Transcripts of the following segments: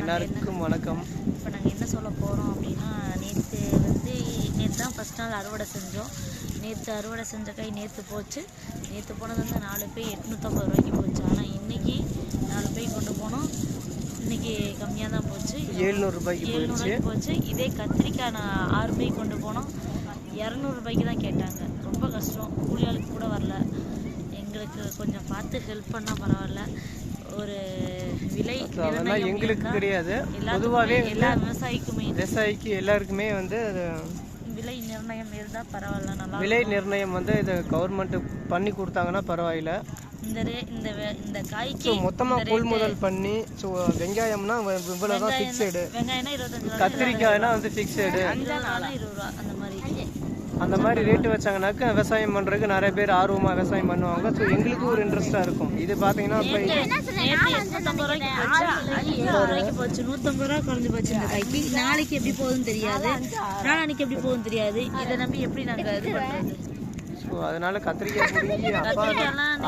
எல்லாருக்கும் வணக்கம். இப்போ நாங்கள் என்ன சொல்ல போகிறோம் அப்படின்னா, நேற்று தான் ஃபஸ்ட் நாள் அறுவடை செஞ்சோம். நேற்று அறுவடை செஞ்ச காய் நேற்று போச்சு. நேற்று போனது வந்து 4 பை 850 ரூபாய்க்கு போச்சு. ஆனால் இன்றைக்கி 4 பை கொண்டு போனோம். இன்றைக்கி கம்மியாக தான் போச்சு, 700 ரூபாய்க்கு போச்சு. இதே கத்திரிக்காய் நான் 6 பை கொண்டு போனோம், 200 ரூபாய்க்கு தான் கேட்டாங்க. ரொம்ப கஷ்டம், கூலியாளுக்கு கூட வரல. எங்களுக்கு கொஞ்சம் பார்த்து ஹெல்ப் பண்ணால் பரவாயில்ல. ஒரு விலை எங்களுக்கு கிடையாது, பொதுவாகவே எல்லா விவசாயிக்கு எல்லாருக்குமே வந்து விலை நிர்ணயம் இருந்தால் பரவாயில்ல. நல்லா விலை நிர்ணயம் வந்து இது கவர்மெண்ட் பண்ணி கொடுத்தாங்கன்னா பரவாயில்ல. இந்த காய்க்கு மொத்தமாக கொள்முதல் பண்ணி வெங்காயம்னா இவ்வளோதான் ஃபிக்ஸடு, வெங்காயம்னா 25 கத்திரிக்காய்னா வந்து ஃபிக்ஸடு, 20 ரூபா அந்த மாதிரி ரேட்டு வச்சாங்கன்னாக்கா விவசாயம் பண்ணுறதுக்கு நிறைய பேர் ஆர்வமாக விவசாயம் பண்ணுவாங்க. ஸோ எங்களுக்கு ஒரு இன்ட்ரெஸ்ட்டாக இருக்கும். இது பார்த்தீங்கன்னா இப்போ 150 ரூபாய்க்கு போச்சு, 150 ரூபா குறைஞ்சி போச்சு இந்த காய்க்கு. நாளைக்கு எப்படி போகுதுன்னு தெரியாது, நாளைக்கு எப்படி போகுதுன்னு தெரியாது. இதை நம்பி எப்படி நாங்கள் இது பண்ணுறது? ஸோ அதனால கத்திரிக்காய் பிடிங்கி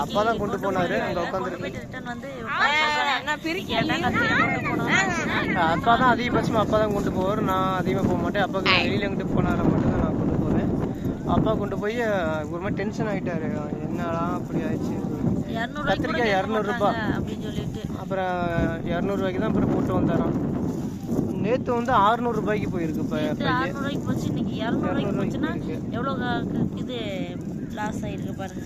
அப்பா தான் கொண்டு போனார். அங்கே உட்காந்துருக்கு அப்பா தான் அதிகபட்சமாக அப்பா தான் கொண்டு போவார். நான் அதிகமாக போக மாட்டேன். அப்பாவுக்கு வெளியில் எங்கிட்டு போனார மட்டும் தான் நான் கொண்டு போவேன். அப்பா கொண்டு போய் ஒரு மாதிரி டென்ஷன் ஆகிட்டாரு, என்னடா அப்படி ஆயிடுச்சு. கத்திரிக்காய் 200 ரூபா அப்படின்னு சொல்லிட்டு அப்புறம் 200 ரூபாய்க்கு தான் அப்புறம் போட்டு வந்தாராம். நேற்று வந்து 600 ரூபாய்க்கு போயிருக்கு. இப்போ 600 ரூபாய்க்கு போச்சு, இன்னைக்கு 200 ரூபாய்க்கு போச்சுன்னா எவ்வளோ இது லாஸ் ஆகிருக்கு பாருங்க.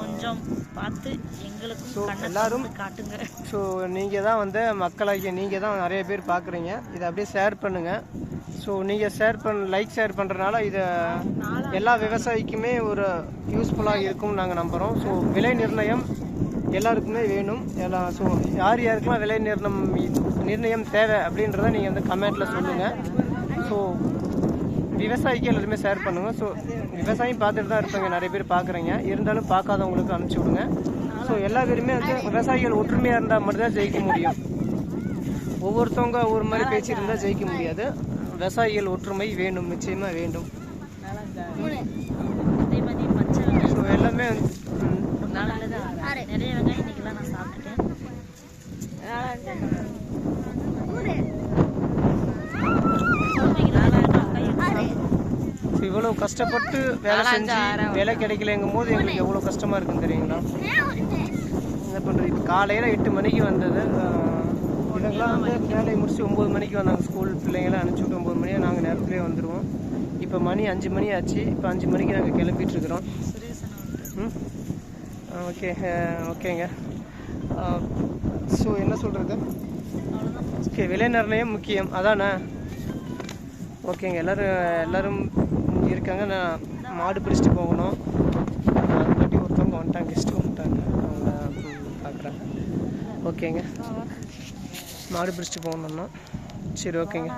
கொஞ்சம் பார்த்து எங்களுக்கும் எல்லாரும் காட்டுங்க. ஸோ நீங்கள் தான் வந்து மக்களாகிய நீங்கள் தான் நிறைய பேர் பார்க்குறீங்க. இதை அப்படியே ஷேர் பண்ணுங்கள். ஸோ நீங்கள் லைக் ஷேர் பண்ணுறதுனால இதை எல்லா விவசாயிக்குமே ஒரு யூஸ்ஃபுல்லாக இருக்கும்னு நாங்கள் நம்புகிறோம். ஸோ விலை நிர்ணயம் எல்லாருக்குமே வேணும். ஸோ யார் யாருக்கெல்லாம் விலை நிர்ணயம் தேவை அப்படின்றத நீங்கள் வந்து கமெண்ட்டில் சொல்லுங்கள். ஸோ விவசாயிக்கு எல்லாருமே ஷேர் பண்ணுங்கள். ஸோ விவசாயம் பார்த்துட்டு தான் இருப்பாங்க, நிறைய பேர் பார்க்குறீங்க. இருந்தாலும் பார்க்காதவங்களுக்கு அனுப்பிச்சி விடுங்க. ஸோ எல்லா பேருமே வந்து விவசாயிகள் ஒற்றுமையாக இருந்தால் மட்டும்தான் ஜெயிக்க முடியும். ஒவ்வொருத்தவங்க ஒவ்வொரு மாதிரி பேச்சு இருந்தால் ஜெயிக்க முடியாது. விவசாயிகள் ஒற்றுமை வேணும், நிச்சயமாக வேண்டும். ஸோ எல்லாமே நிறைய வெங்காயம் இன்னைக்கெல்லாம் நான் சாப்பிட்டுட்டேன். இவ்வளோ கஷ்டப்பட்டு வேலை செஞ்சு வேலை கிடைக்கலங்கும் போது எங்களுக்கு எவ்வளோ கஷ்டமாக இருக்குன்னு தெரியுங்களா? என்ன பண்ணுறது, இப்போ காலையில் 8 மணிக்கு வந்தது. இவங்கெல்லாம் வந்து வேலையை முடிச்சு 9 மணிக்கு வந்தாங்க. ஸ்கூல் பிள்ளைங்களாம் அனுப்பிச்சி விட்டு 9 மணியாக நாங்கள் நேரத்துலேயே வந்துடுவோம். இப்போ மணி 5 மணி ஆச்சு. இப்போ 5 மணிக்கு நாங்கள் கிளம்பிட்டு இருக்கிறோம். ஓகேங்க. ஸோ என்ன சொல்கிறது, ஓகே விலை நிர்ணயம் முக்கியம் அதானே? ஓகேங்க, எல்லோரும் இருக்காங்க. நான் மாடு பிடிச்சிட்டு போகணும். அதுக்காட்டி ஒருத்தவங்க வந்துட்டாங்க, கெஸ்ட்டு வந்துட்டாங்க, அவங்க பார்க்குறாங்க. ஓகேங்க, மாடு பிடிச்சிட்டு போகணும்னா சரி. ஓகேங்க.